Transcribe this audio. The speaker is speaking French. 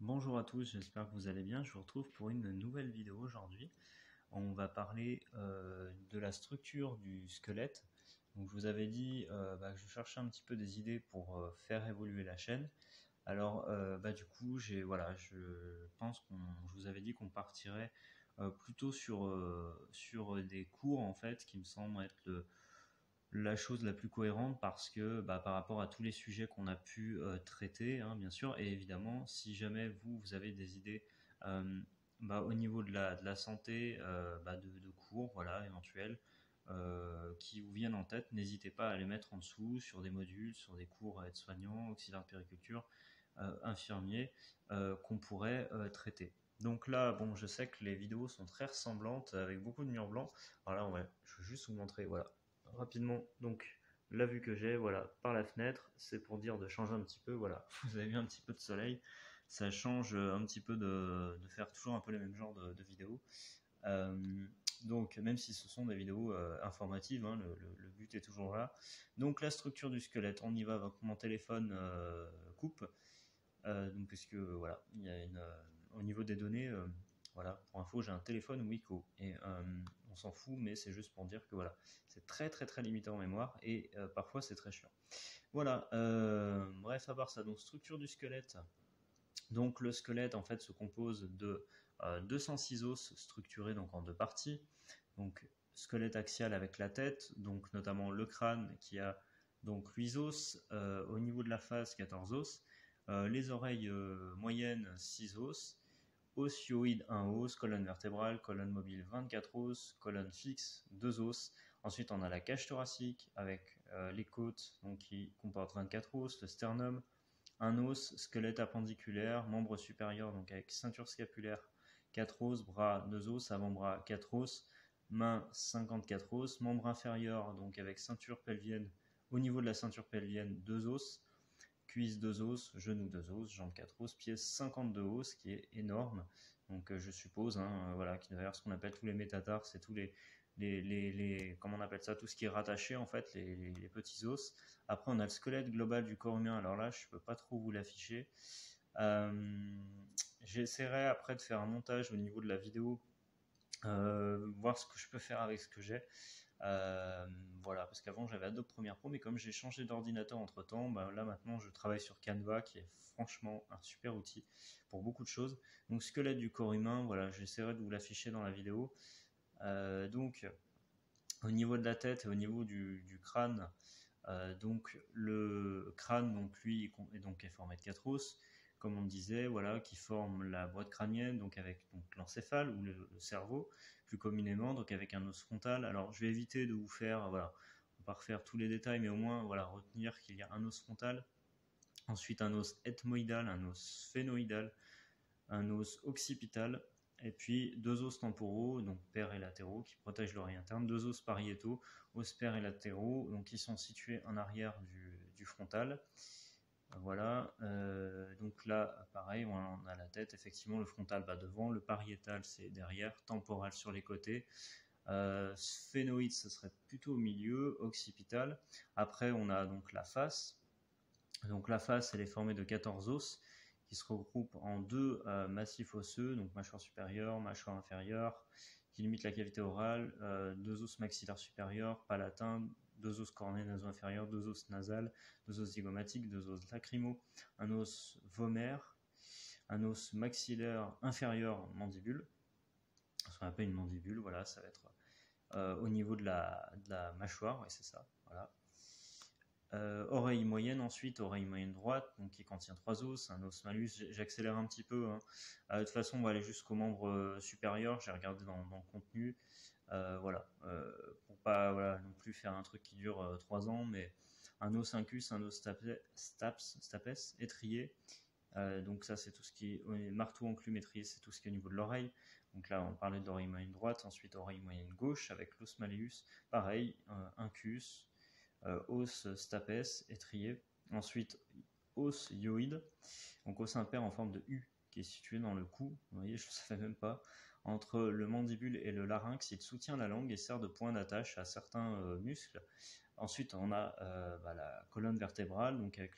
Bonjour à tous, j'espère que vous allez bien. Je vous retrouve pour une nouvelle vidéo aujourd'hui. On va parler de la structure du squelette. Donc, je vous avais dit que je cherchais un petit peu des idées pour faire évoluer la chaîne. Alors, du coup, je pense je vous avais dit qu'on partirait plutôt sur des cours en fait qui me semblent être la chose la plus cohérente parce que par rapport à tous les sujets qu'on a pu traiter, hein, bien sûr, et évidemment, si jamais vous avez des idées euh, au niveau de la santé, de cours, voilà, éventuels, qui vous viennent en tête, n'hésitez pas à les mettre en dessous sur des modules, sur des cours aides-soignants, auxiliaires de périculture, infirmiers, qu'on pourrait traiter. Donc là, bon, je sais que les vidéos sont très ressemblantes avec beaucoup de murs blancs. Alors là, je vais juste vous montrer, voilà, rapidement, donc la vue que j'ai, voilà, par la fenêtre, c'est pour dire de changer un petit peu, voilà, vous avez vu un petit peu de soleil, ça change un petit peu de faire toujours un peu les mêmes genres de vidéos. Euh, donc même si ce sont des vidéos informatives, hein, le but est toujours là. Donc la structure du squelette, on y va avec mon téléphone coupe, donc puisque voilà, il y a au niveau des données, voilà, pour info, j'ai un téléphone Wiko et on s'en fout, mais c'est juste pour dire que voilà, c'est très très très limité en mémoire et parfois c'est très chiant. Voilà, bref, à part ça, donc structure du squelette. Donc le squelette en fait se compose de 206 os structurés donc en deux parties. Donc squelette axial avec la tête, donc notamment le crâne qui a donc 8 os, au niveau de la face 14 os, les oreilles moyennes 6 os, osioïde 1 os, colonne vertébrale, colonne mobile 24 os, colonne fixe 2 os. Ensuite on a la cage thoracique avec les côtes donc, qui comportent 24 os, le sternum, un os, squelette appendiculaire, membre supérieur donc avec ceinture scapulaire 4 os, bras 2 os, avant-bras 4 os, main 54 os, membre inférieur donc avec ceinture pelvienne, au niveau de la ceinture pelvienne 2 os, cuisse 2 os, genou 2 os, jambe 4 os, pied 52 os, qui est énorme. Donc je suppose, hein, voilà, qui d'ailleurs ce qu'on appelle tous les métatarses, c'est tous comment on appelle ça, tout ce qui est rattaché en fait, les petits os. Après on a le squelette global du corps humain, alors là je peux pas trop vous l'afficher. J'essaierai après de faire un montage au niveau de la vidéo, voir ce que je peux faire avec ce que j'ai. Voilà, parce qu'avant j'avais Adobe Premiere Pro, mais comme j'ai changé d'ordinateur entre temps, là maintenant je travaille sur Canva, qui est franchement un super outil pour beaucoup de choses. Donc squelette du corps humain, voilà, j'essaierai de vous l'afficher dans la vidéo. Donc au niveau de la tête et au niveau du crâne, donc le crâne, donc lui, est formé de 4 os, comme on disait, voilà, qui forme la boîte crânienne, donc avec donc l'encéphale ou le cerveau, plus communément, donc avec un os frontal. Alors je vais éviter de vous faire, voilà, on va pas refaire tous les détails, mais au moins voilà, retenir qu'il y a un os frontal, ensuite un os ethmoïdal, un os phénoïdal, un os occipital, et puis deux os temporaux, donc paires et latéraux, qui protègent l'oreille interne, deux os pariétaux, os paires et latéraux, donc qui sont situés en arrière du frontal. Voilà, donc là, pareil, on a la tête, effectivement, le frontal devant, le pariétal c'est derrière, temporal sur les côtés, sphénoïde ce serait plutôt au milieu, occipital. Après, on a donc la face. Donc la face, elle est formée de 14 os qui se regroupent en deux massifs osseux, donc mâchoire supérieure, mâchoire inférieure, qui limitent la cavité orale, deux os maxillaires supérieurs, palatin, deux os cornéens naso-inférieurs, deux os nasales, deux os zygomatiques, deux os lacrymaux, un os vomaire, un os maxillaire inférieur mandibule, ce qu'on appelle une mandibule, voilà, ça va être au niveau de la mâchoire, ouais, c'est ça, voilà. Oreille moyenne ensuite, oreille moyenne droite, donc qui contient 3 os, un os malus, j'accélère un petit peu, hein. De toute façon on va aller jusqu'au membre supérieur, j'ai regardé dans le contenu, voilà, pour pas voilà, non plus faire un truc qui dure 3 ans, mais un os incus, un os stapes, étrier, donc ça c'est tout ce qui est marteau, enclume, étrier, c'est tout ce qui est au niveau de l'oreille. Donc là on parlait de l'oreille moyenne droite, ensuite oreille moyenne gauche avec l'os malleus, pareil, incus, os stapes, étrier. Ensuite, os hyoïde, donc os impair en forme de U, qui est situé dans le cou, vous voyez, je ne savais même pas, entre le mandibule et le larynx. Il soutient la langue et sert de point d'attache à certains muscles. Ensuite, on a la colonne vertébrale, donc avec